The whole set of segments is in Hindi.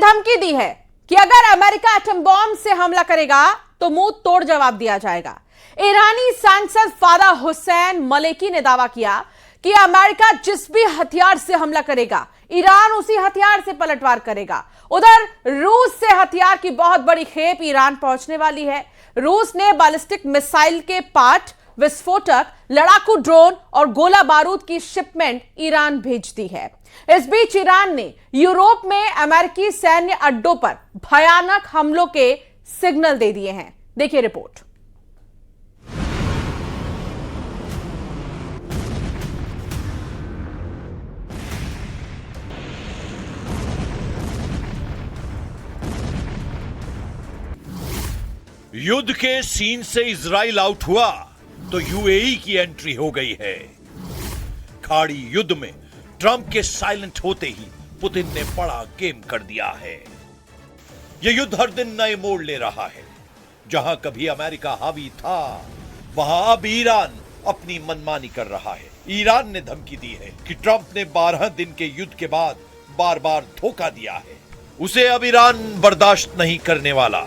धमकी दी है कि अगर अमेरिका एटम बॉम्ब से हमला करेगा तो मुंह तोड़ जवाब दिया जाएगा। ईरानी सांसद फादा हुसैन मलेकी ने दावा किया कि अमेरिका जिस भी हथियार से हमला करेगा, ईरान उसी हथियार से पलटवार करेगा। उधर रूस से हथियार की बहुत बड़ी खेप ईरान पहुंचने वाली है। रूस ने बैलिस्टिक मिसाइल के पार्ट, विस्फोटक, लड़ाकू ड्रोन और गोला बारूद की शिपमेंट ईरान भेज दी है। इस बीच ईरान ने यूरोप में अमेरिकी सैन्य अड्डों पर भयानक हमलों के सिग्नल दे दिए हैं। देखिए रिपोर्ट। युद्ध के सीन से इजराइल आउट हुआ तो यूएई की एंट्री हो गई है। खाड़ी युद्ध में ट्रंप के साइलेंट होते ही पुतिन ने बड़ा गेम कर दिया है। यह युद्ध हर दिन नए मोड़ ले रहा है। जहां कभी अमेरिका हावी था, वहां अब ईरान अपनी मनमानी कर रहा है। ईरान ने धमकी दी है कि ट्रंप ने 12 दिन के युद्ध के बाद बार बार धोखा दिया है। उसे अब ईरान बर्दाश्त नहीं करने वाला।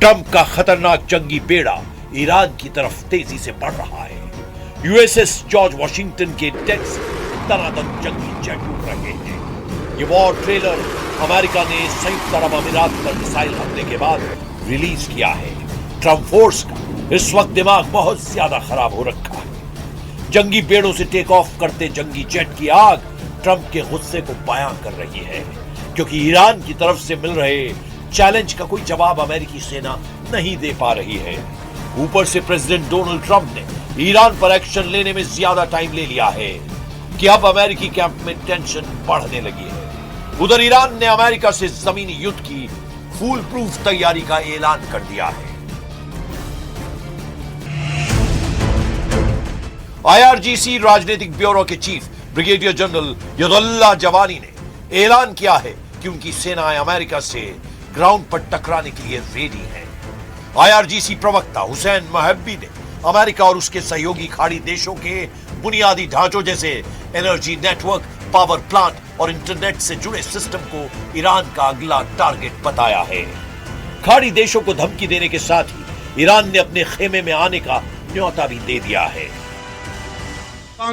ट्रंप का खतरनाक जंगी बेड़ा ईरान की तरफ तेजी से बढ़ रहा है। यूएसएस जॉर्ज वॉशिंगटन के डेक से तनातन जंगी जेट उड़ रहे हैं। ये वॉर ट्रेलर अमेरिका ने संयुक्त अरब अमीरात पर मिसाइल हमले के बाद रिलीज किया है। ट्रंप फोर्स का इस वक्त दिमाग बहुत ज्यादा खराब हो रखा है। जंगी बेड़ों से टेक ऑफ करते जंगी जेट की आग ट्रंप के गुस्से को बयां कर रही है, क्योंकि ईरान की तरफ से मिल रहे चैलेंज का कोई जवाब अमेरिकी सेना नहीं दे पा रही है। ऊपर से प्रेसिडेंट डोनाल्ड ट्रंप ने ईरान पर एक्शन लेने में ज्यादा टाइम ले लिया है कि अब अमेरिकी कैंप में टेंशन बढ़ने लगी है। उधर ईरान ने अमेरिका से जमीनी युद्ध की फूल प्रूफ तैयारी का ऐलान कर दिया है। आईआरजीसी राजनीतिक ब्यूरो के चीफ ब्रिगेडियर जनरल यदुल्लाह जवानी ने ऐलान किया है कि उनकी सेनाएं अमेरिका से ग्राउंड पर टकराने के लिए रेडी हैं। आईआरजीसी प्रवक्ता हुसैन महब्बी ने अमेरिका और उसके सहयोगी खाड़ी देशों के बुनियादी ढांचों जैसे एनर्जी नेटवर्क, पावर प्लांट और इंटरनेट से जुड़े सिस्टम को ईरान का अगला टारगेट बताया है। खाड़ी देशों को धमकी देने के साथ ही ईरान ने अपने खेमे में आने का न्योता भी दे दिया है।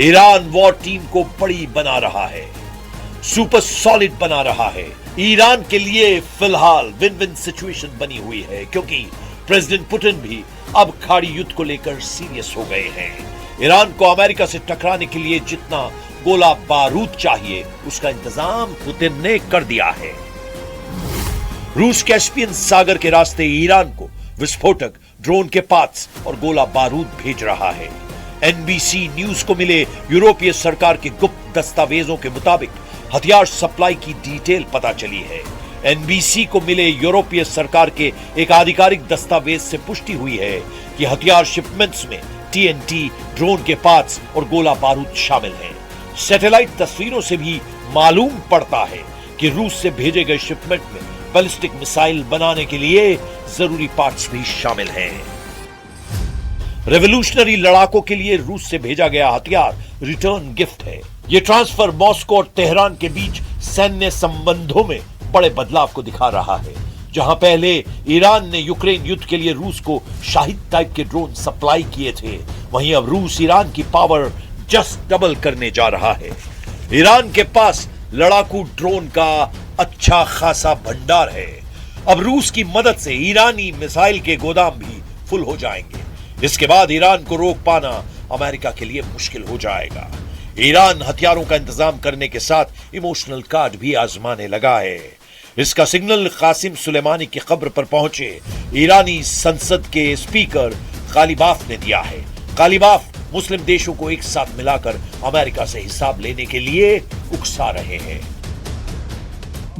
ईरान वॉर टीम को बड़ी बना रहा है, सुपर सॉलिड बना रहा है। ईरान के लिए फिलहाल विन विन सिचुएशन बनी हुई है, क्योंकि प्रेसिडेंट पुतिन भी अब खाड़ी युद्ध को लेकर सीरियस हो गए हैं। ईरान को अमेरिका से टकराने के लिए जितना गोला बारूद चाहिए उसका इंतजाम पुतिन ने कर दिया है। रूस कैस्पियन सागर के रास्ते ईरान को विस्फोटक, ड्रोन के पार्ट्स और गोला बारूद भेज रहा है। एनबीसी न्यूज को मिले यूरोपीय सरकार के गुप्त दस्तावेजों के मुताबिक हथियार सप्लाई की डिटेल पता चली है। एनबीसी को मिले यूरोपीय सरकार के एक आधिकारिक दस्तावेज से पुष्टि हुई है कि हथियार शिपमेंट्स में टीएनटी, ड्रोन के पार्ट्स और गोला बारूद शामिल हैं। सैटेलाइट तस्वीरों से भी मालूम पड़ता है कि रूस से भेजे गए शिपमेंट में बैलिस्टिक मिसाइल बनाने के लिए जरूरी पार्ट्स भी शामिल हैं। रेवोल्यूशनरी लड़ाकों के लिए रूस से भेजा गया हथियार रिटर्न गिफ्ट है। यह ट्रांसफर मॉस्को और तेहरान के बीच सैन्य संबंधों में बड़े बदलाव को दिखा रहा है। जहां पहले ईरान ने यूक्रेन युद्ध के लिए रूस को शाहिद टाइप के ड्रोन सप्लाई किए थे, वहीं अब रूस ईरान की पावर जस्ट डबल करने जा रहा है। ईरान के पास लड़ाकू ड्रोन का अच्छा खासा भंडार है। अब रूस की मदद से ईरानी मिसाइल के गोदाम भी फुल हो जाएंगे। इसके बाद ईरान को रोक पाना अमेरिका के लिए मुश्किल हो जाएगा। ईरान हथियारों का इंतजाम करने के साथ इमोशनल कार्ड भी आजमाने लगा है। इसका सिग्नल कासिम सुलेमानी की कब्र पर पहुंचे ईरानी संसद के स्पीकर गालिबाफ ने दिया है। गालिबाफ मुस्लिम देशों को एक साथ मिलाकर अमेरिका से हिसाब लेने के लिए उकसा रहे हैं।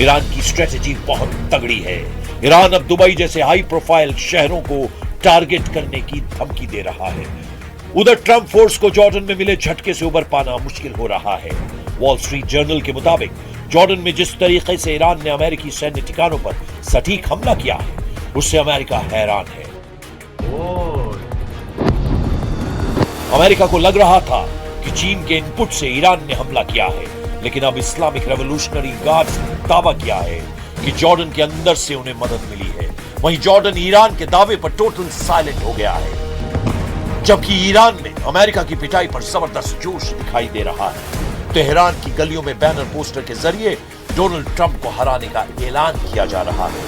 ईरान की स्ट्रेटेजी बहुत तगड़ी है। ईरान अब दुबई जैसे हाई प्रोफाइल शहरों को टारगेट करने की धमकी दे रहा है। उधर ट्रंप फोर्स को जॉर्डन में मिले झटके से उबर पाना मुश्किल हो रहा है। वॉल स्ट्रीट जर्नल के मुताबिक जॉर्डन में जिस तरीके से ईरान ने अमेरिकी सैन्य ठिकानों पर सटीक हमला किया है, उससे अमेरिका हैरान है। अमेरिका को लग रहा था कि चीन के इनपुट से ईरान ने हमला किया है, लेकिन अब इस्लामिक रेवोल्यूशनरी गार्ड्स ने दावा किया है कि जॉर्डन के अंदर से उन्हें मदद मिली है। वहीं जॉर्डन ईरान के दावे पर टोटल साइलेंट हो गया है, जबकि ईरान में अमेरिका की पिटाई पर जबरदस्त जोश दिखाई दे रहा है। तेहरान की गलियों में बैनर पोस्टर के जरिए डोनाल्ड ट्रंप को हराने का ऐलान किया जा रहा है।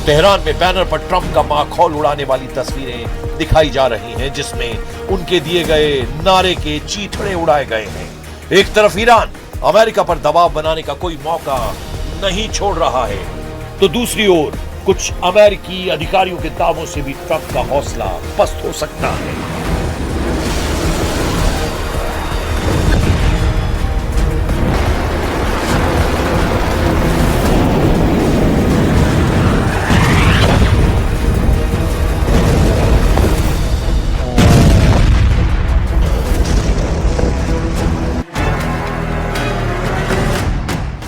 तेहरान में बैनर पर ट्रंप का माखौल उड़ाने वाली तस्वीरें दिखाई जा रही हैं, जिसमें उनके दिए गए नारे के चीथड़े उड़ाए गए हैं। एक तरफ ईरान अमेरिका पर दबाव बनाने का कोई मौका नहीं छोड़ रहा है, तो दूसरी ओर कुछ अमेरिकी अधिकारियों के दावों से भी ट्रंप का हौसला पस्त हो सकता है।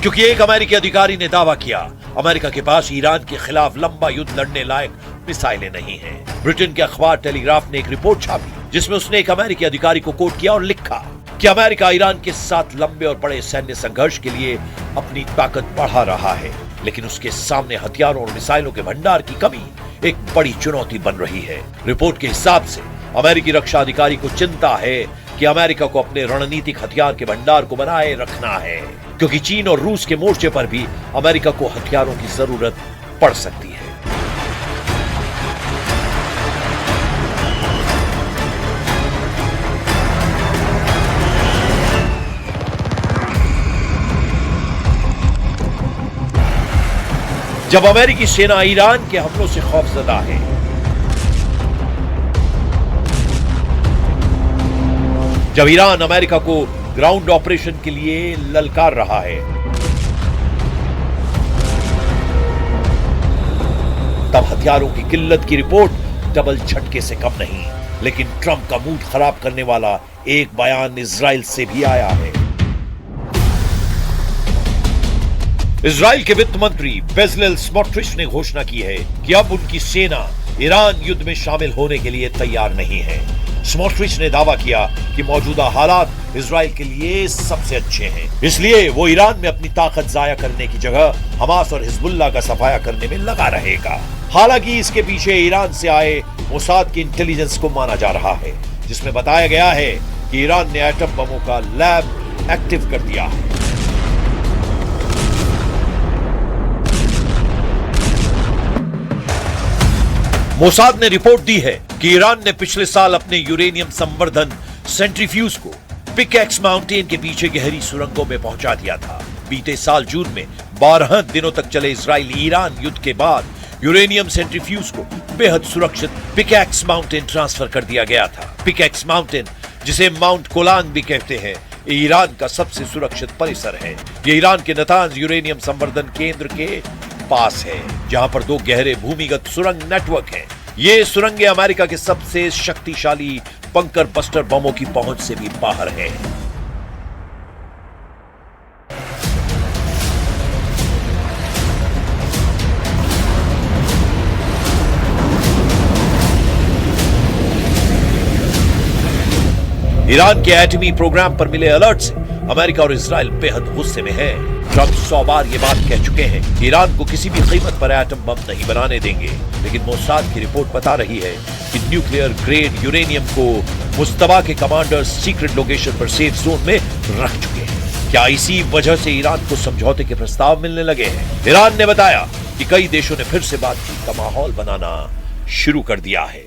क्योंकि एक अमेरिकी अधिकारी ने दावा किया, अमेरिका के पास ईरान के खिलाफ लंबा युद्ध लड़ने लायक मिसाइलें नहीं हैं। ब्रिटेन के अखबार टेलीग्राफ ने एक रिपोर्ट छापी, जिसमें उसने एक अमेरिकी अधिकारी को कोट किया और लिखा कि अमेरिका ईरान के साथ लंबे और बड़े सैन्य संघर्ष के लिए अपनी ताकत बढ़ा रहा है, लेकिन उसके सामने हथियारों और मिसाइलों के भंडार की कमी एक बड़ी चुनौती बन रही है। रिपोर्ट के हिसाब से अमेरिकी रक्षा अधिकारी को चिंता है कि अमेरिका को अपने रणनीतिक हथियार के भंडार को बनाए रखना है, क्योंकि चीन और रूस के मोर्चे पर भी अमेरिका को हथियारों की जरूरत पड़ सकती है। जब अमेरिकी सेना ईरान के हमलों से खौफजदा है, जब ईरान अमेरिका को ग्राउंड ऑपरेशन के लिए ललकार रहा है, तब हथियारों की किल्लत की रिपोर्ट डबल झटके से कम नहीं। लेकिन ट्रंप का मूड खराब करने वाला एक बयान इजराइल से भी आया है। इजराइल के वित्त मंत्री बेजलेल स्मोट्रिच ने घोषणा की है कि अब उनकी सेना ईरान युद्ध में शामिल होने के लिए तैयार नहीं है। स्मोट्रिच ने दावा किया कि मौजूदा हालात इजराइल के लिए सबसे अच्छे हैं, इसलिए वो ईरान में अपनी ताकत जाया करने की जगह हमास और हिजबुल्लाह का सफाया करने में लगा रहेगा। हालांकि इसके पीछे ईरान से आए मोसाद की इंटेलिजेंस को माना जा रहा है, जिसमें बताया गया है कि ईरान ने एटम बमों का लैब एक्टिव कर दिया है। मोसाद ने रिपोर्ट दी है कि ईरान ने पिछले साल अपने यूरेनियम संवर्धन सेंट्रीफ्यूज को पिकैक्स माउंटेन के पीछे गहरी सुरंगों में पहुंचा दिया था। बीते साल जून में 12 दिनों तक चले इजराइल ईरान युद्ध के बाद यूरेनियम सेंट्रीफ्यूज को बेहद सुरक्षित पिकैक्स माउंटेन ट्रांसफर कर दिया गया था। पिकैक्स माउंटेन, जिसे माउंट कोलांग भी कहते हैं, ईरान का सबसे सुरक्षित परिसर है। ये ईरान के नतांज यूरेनियम संवर्धन केंद्र के पास है, जहां पर 2 गहरे भूमिगत सुरंग नेटवर्क हैं। ये सुरंगें अमेरिका के सबसे शक्तिशाली बंकर बस्टर बमों की पहुंच से भी बाहर है। ईरान के एटमी प्रोग्राम पर मिले अलर्ट से अमेरिका और इजराइल बेहद गुस्से में है। ट्रंप 100 बार ये बात कह चुके हैं कि ईरान को किसी भी कीमत पर एटम बम नहीं बनाने देंगे, लेकिन मोसाद की रिपोर्ट बता रही है कि न्यूक्लियर ग्रेड यूरेनियम को मुश्तबा के कमांडर्स सीक्रेट लोकेशन पर सेफ जोन में रख चुके हैं। क्या इसी वजह से ईरान को समझौते के प्रस्ताव मिलने लगे हैं? ईरान ने बताया कि कई देशों ने फिर से बातचीत का माहौल बनाना शुरू कर दिया है।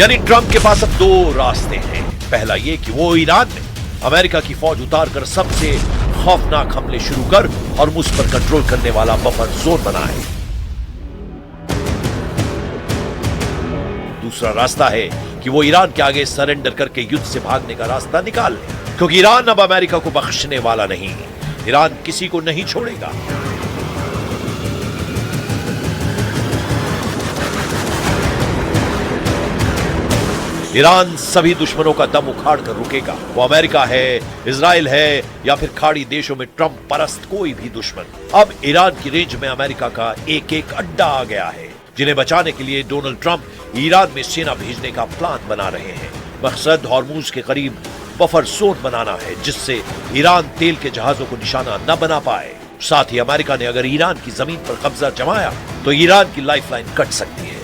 यानी ट्रंप के पास अब दो रास्ते हैं। पहला ये कि वो ईरान में अमेरिका की फौज उतारकर सबसे खौफनाक हमले शुरू कर और मुझ पर कंट्रोल करने वाला बफर जोन बनाए। दूसरा रास्ता है कि वो ईरान के आगे सरेंडर करके युद्ध से भागने का रास्ता निकाल ले, क्योंकि ईरान अब अमेरिका को बख्शने वाला नहीं। ईरान किसी को नहीं छोड़ेगा। ईरान सभी दुश्मनों का दम उखाड़ कर रुकेगा। वो अमेरिका है, इजराइल है या फिर खाड़ी देशों में ट्रंप परस्त कोई भी दुश्मन। अब ईरान की रेंज में अमेरिका का एक एक अड्डा आ गया है, जिन्हें बचाने के लिए डोनाल्ड ट्रंप ईरान में सेना भेजने का प्लान बना रहे हैं। मकसद हॉर्मुज के करीब बफर जोन बनाना है, जिससे ईरान तेल के जहाजों को निशाना न बना पाए। साथ ही अमेरिका ने अगर ईरान की जमीन पर कब्जा जमाया तो ईरान की लाइफलाइन कट सकती है।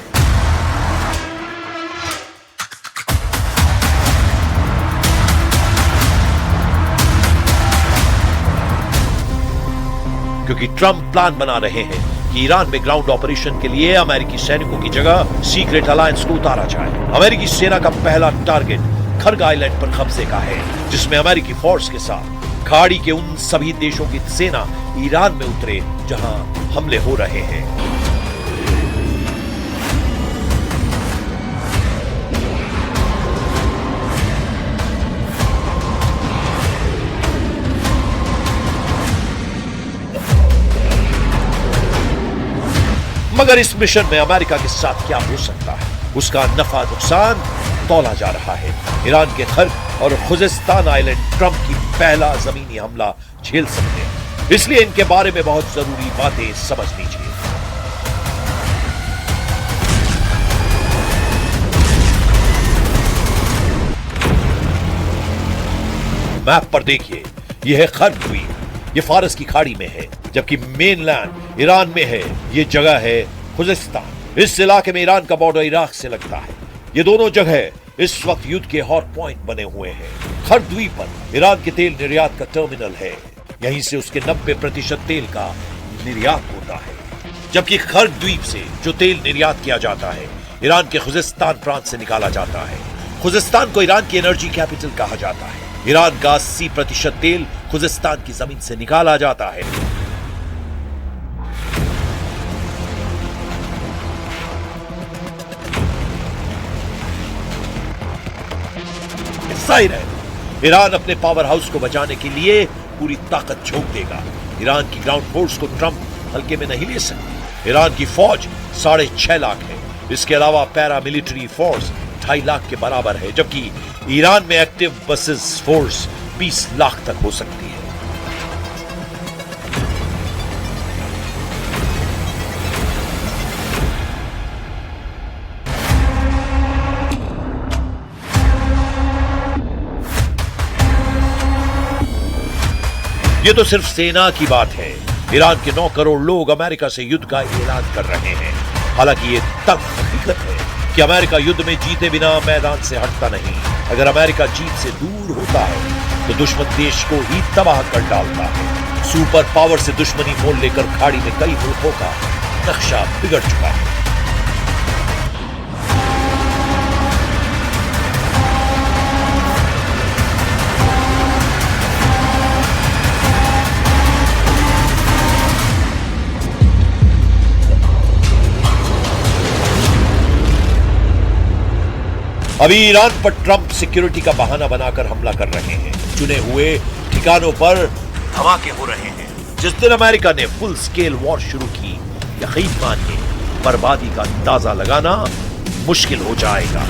क्योंकि ट्रंप प्लान बना रहे हैं कि ईरान में ग्राउंड ऑपरेशन के लिए अमेरिकी सैनिकों की जगह सीक्रेट अलायंस को उतारा जाए। अमेरिकी सेना का पहला टारगेट खर्ग आइलैंड पर कब्जे का है, जिसमें अमेरिकी फोर्स के साथ खाड़ी के उन सभी देशों की सेना ईरान में उतरे जहां हमले हो रहे हैं। मगर इस मिशन में अमेरिका के साथ क्या हो सकता है, उसका नफा नुकसान तौला जा रहा है। ईरान के खर्ग और खुजिस्तान आइलैंड ट्रंप की पहला जमीनी हमला झेल सकते हैं, इसलिए इनके बारे में बहुत जरूरी बातें समझ लीजिए। मैप पर देखिए, यह है खर्ग द्वीप। ये फारस की खाड़ी में है, जबकि मेनलैंड ईरान में है। ये जगह है खुजिस्तान। इस इलाके में ईरान का बॉर्डर इराक से लगता है। ये दोनों जगह इस वक्त युद्ध के हॉट पॉइंट बने हुए हैं। खर्ग द्वीप पर ईरान के तेल निर्यात का टर्मिनल है। यहीं से उसके 90% तेल का निर्यात होता है। जबकि खर्ग द्वीप से जो तेल निर्यात किया जाता है, ईरान के खुजिस्तान प्रांत से निकाला जाता है। खुजिस्तान को ईरान की एनर्जी कैपिटल कहा जाता है। ईरान का 80% तेल खुजिस्तान की जमीन से निकाला जाता है। जाहिर है ईरान अपने पावर हाउस को बचाने के लिए पूरी ताकत झोंक देगा। ईरान की ग्राउंड फोर्स को ट्रंप हल्के में नहीं ले सकते। ईरान की फौज 6.5 लाख है। इसके अलावा पैरा मिलिट्री फोर्स 2.5 लाख के बराबर है, जबकि ईरान में एक्टिव बसेस फोर्स 20 लाख तक हो सकती है। ये तो सिर्फ सेना की बात है। ईरान के 9 करोड़ लोग अमेरिका से युद्ध का ऐलान कर रहे हैं। हालांकि ये तब हकीकत है कि अमेरिका युद्ध में जीते बिना मैदान से हटता नहीं। अगर अमेरिका जीत से दूर होता है तो दुश्मन देश को ही तबाह कर डालता है। सुपर पावर से दुश्मनी मोल लेकर खाड़ी में कई मुल्कों का नक्शा बिगड़ चुका है। अभी ईरान पर ट्रंप सिक्योरिटी का बहाना बनाकर हमला कर रहे हैं। चुने हुए ठिकानों पर धमाके हो रहे हैं। जिस दिन अमेरिका ने फुल स्केल वॉर शुरू की, यकीन मानिए बर्बादी का अंदाजा लगाना मुश्किल हो जाएगा।